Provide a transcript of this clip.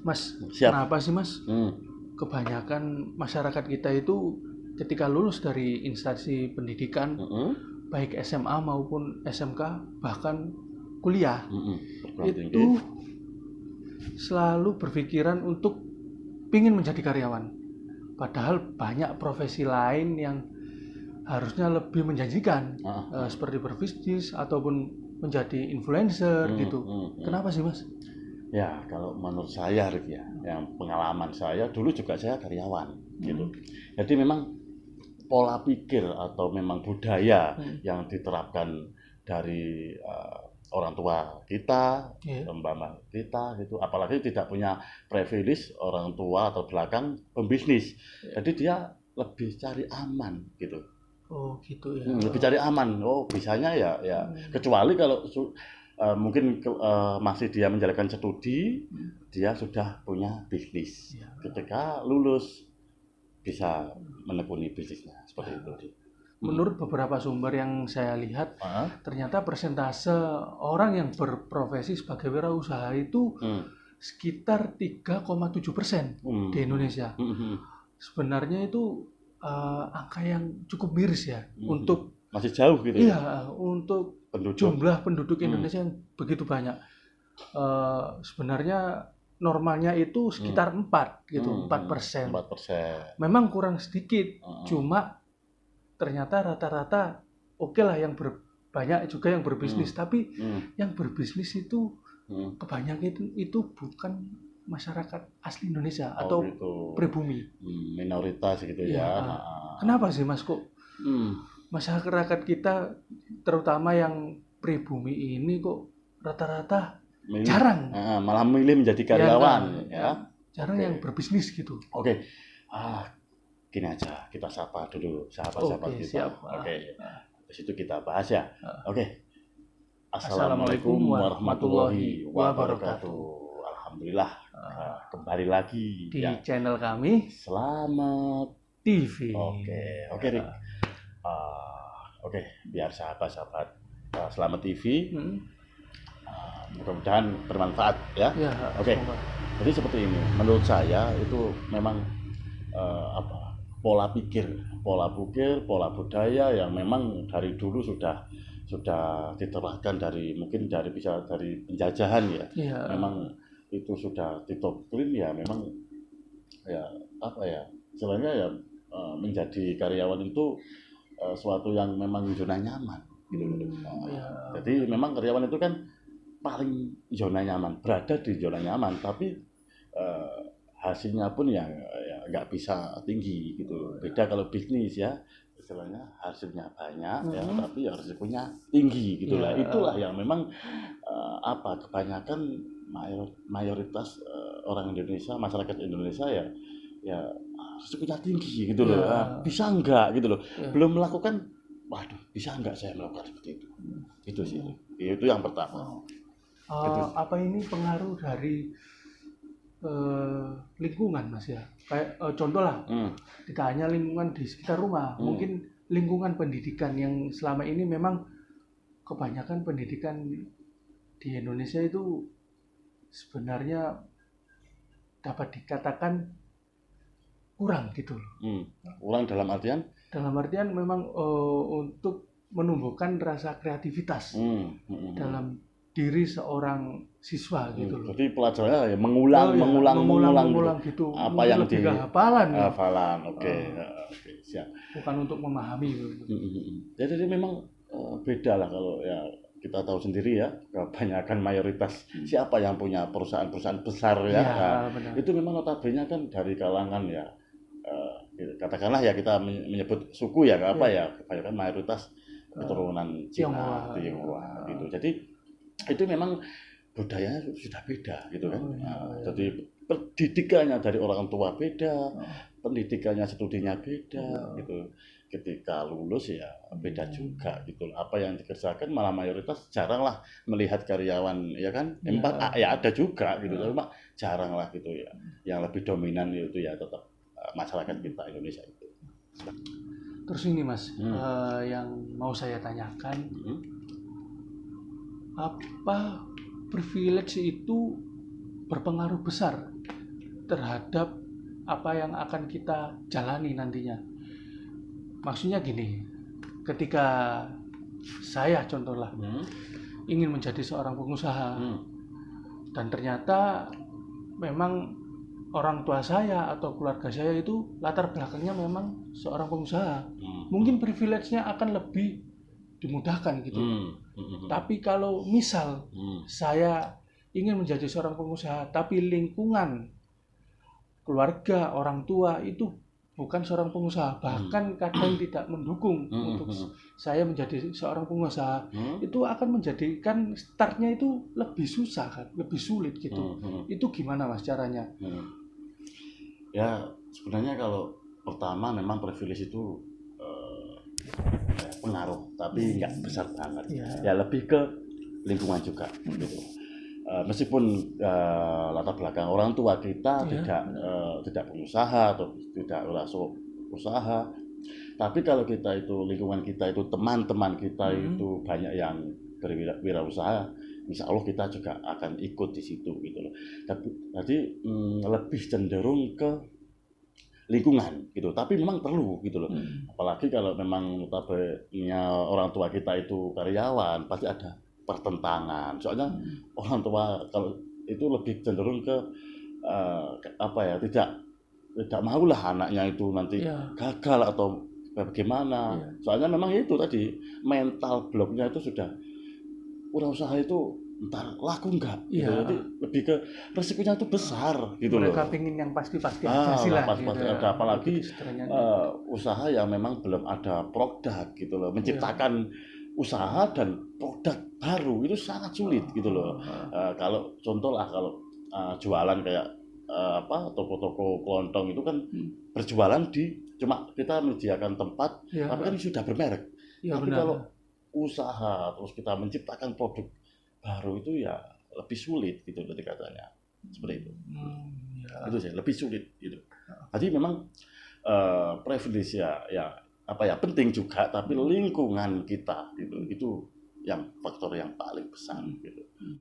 Mas, Siap. kenapa sih Mas? Kebanyakan masyarakat kita itu ketika lulus dari instansi pendidikan, baik SMA maupun SMK, bahkan kuliah, itu selalu berpikiran untuk ingin menjadi karyawan. Padahal banyak profesi lain yang harusnya lebih menjanjikan, seperti berbisnis ataupun menjadi influencer gitu. Kenapa sih Mas? Ya, kalau menurut saya, Rik, ya, yang pengalaman saya dulu juga saya karyawan, gitu. Jadi memang pola pikir atau memang budaya yang diterapkan dari orang tua kita, mbak kita, gitu. Apalagi tidak punya privilege orang tua atau belakang pembisnis. Jadi dia lebih cari aman, gitu. Oh gitu ya. Lebih cari aman. Oh bisanya ya kecuali kalau mungkin masih dia menjalankan studi, dia sudah punya bisnis. Ketika lulus bisa menekuni bisnisnya seperti itu. Menurut beberapa sumber yang saya lihat, ternyata persentase orang yang berprofesi sebagai wirausaha itu sekitar 3,7% di Indonesia. Sebenarnya itu angka yang cukup miris ya untuk masih jauh gitu ya. Untuk jumlah penduduk Indonesia yang begitu banyak. Sebenarnya normalnya itu sekitar 4 gitu, 4%. Memang kurang sedikit, cuma ternyata rata-rata oke lah yang banyak juga yang berbisnis, tapi yang berbisnis itu kebanyakan itu bukan masyarakat asli Indonesia atau gitu. pribumi. Minoritas gitu ya. Kenapa sih Mas kok masyarakat kita terutama yang pribumi ini kok rata-rata jarang malah milih menjadi karyawan jarang yang berbisnis gitu. Oke. Gini aja, kita sapa dulu sahabat-sahabat kita. Di situ kita bahas ya. Assalamualaikum warahmatullahi wabarakatuh. Alhamdulillah kembali lagi di channel kami Selamat TV. Oke Rik. Biar sahabat-sahabat Selamat TV mudah-mudahan bermanfaat ya. Jadi seperti ini, menurut saya itu memang pola pikir, pola budaya yang memang dari dulu sudah diterapkan mungkin dari penjajahan ya. Memang itu sudah didoktrin ya, memang ya istilahnya ya menjadi karyawan itu suatu yang memang zona nyaman gitu. Jadi memang karyawan itu kan paling zona nyaman, berada di zona nyaman, tapi hasilnya pun ya nggak bisa tinggi gitu. Beda kalau bisnis ya, istilahnya hasilnya banyak ya, tapi risikonya tinggi gitulah. Itulah yang memang kebanyakan mayoritas orang Indonesia, masyarakat Indonesia ya risikonya tinggi gitu loh. Bisa enggak gitu loh. Belum melakukan, waduh bisa enggak saya melakukan seperti itu. Itu sih. Itu yang pertama. Apa ini pengaruh dari lingkungan Mas ya? Kayak contoh lah, tidak hanya lingkungan di sekitar rumah, mungkin lingkungan pendidikan yang selama ini memang kebanyakan pendidikan di Indonesia itu sebenarnya dapat dikatakan kurang gitu loh. Kurang dalam artian? Dalam artian memang untuk menumbuhkan rasa kreativitas dalam diri seorang siswa gitu loh. Jadi pelajarannya ya mengulang gitu. Apa yang di hafalan. Siap. Bukan untuk memahami gitu. Jadi memang beda lah kalau ya kita tahu sendiri ya, kebanyakan mayoritas siapa yang punya perusahaan-perusahaan besar ya. Itu memang notabene kan dari kalangan ya katakanlah ya kita menyebut suku ya kebanyakan mayoritas keturunan Cina, Tionghoa gitu. Jadi itu memang budayanya sudah beda gitu kan. Jadi pendidikannya dari orang tua beda, pendidikannya studinya beda gitu. Ketika lulus ya beda juga gitu. Apa yang dikerjakan malah mayoritas jarang lah melihat karyawan ya kan. Ya ada juga gitu, cuma jarang lah gitu ya. Yang lebih dominan itu ya tetap masyarakat kita Indonesia itu. Terus ini Mas, yang mau saya tanyakan, apa privilege itu berpengaruh besar terhadap apa yang akan kita jalani nantinya. Maksudnya gini, ketika saya contohlah ingin menjadi seorang pengusaha dan ternyata memang orang tua saya atau keluarga saya itu latar belakangnya memang seorang pengusaha, mungkin privilege-nya akan lebih dimudahkan gitu. Tapi kalau misal saya ingin menjadi seorang pengusaha tapi lingkungan keluarga orang tua itu bukan seorang pengusaha, bahkan kadang tidak mendukung untuk saya menjadi seorang pengusaha, itu akan menjadikan startnya itu lebih susah kan, lebih sulit gitu. Itu gimana Mas caranya? Ya sebenarnya kalau pertama memang privilege itu pengaruh, tapi nggak besar banget. Ya lebih ke lingkungan juga gitu. Meskipun latar belakang orang tua kita tidak berusaha atau tidak masuk usaha, tapi kalau kita itu lingkungan kita itu teman-teman kita itu banyak yang berwirausaha, insya Allah kita juga akan ikut di situ gitu loh. Jadi lebih cenderung ke lingkungan gitu, tapi memang perlu gitu loh. Apalagi kalau memang notabene orang tua kita itu karyawan, pasti ada pertentangan. Soalnya orang tua kalau itu lebih cenderung ke tidak maulah anaknya itu nanti gagal atau bagaimana. Soalnya memang itu tadi mental bloknya itu sudah usaha itu entar laku enggak gitu. Jadi lebih ke resikonya itu besar gitu. Mereka pingin yang pasti-pasti aja sih lah gitu. Ada apalagi usaha yang memang belum ada produk gitu loh, menciptakan usaha dan produk baru itu sangat sulit gitu loh. Kalau contoh lah, kalau jualan kayak toko-toko kelontong itu kan berjualan cuma kita menyediakan tempat, tapi kan sudah bermerek. Tapi kalau usaha terus kita menciptakan produk baru itu ya lebih sulit gitu berarti katanya, seperti itu. Itu sih lebih sulit gitu. Jadi memang privilege ya penting juga, tapi lingkungan kita gitu itu yang faktor yang paling besar gitu.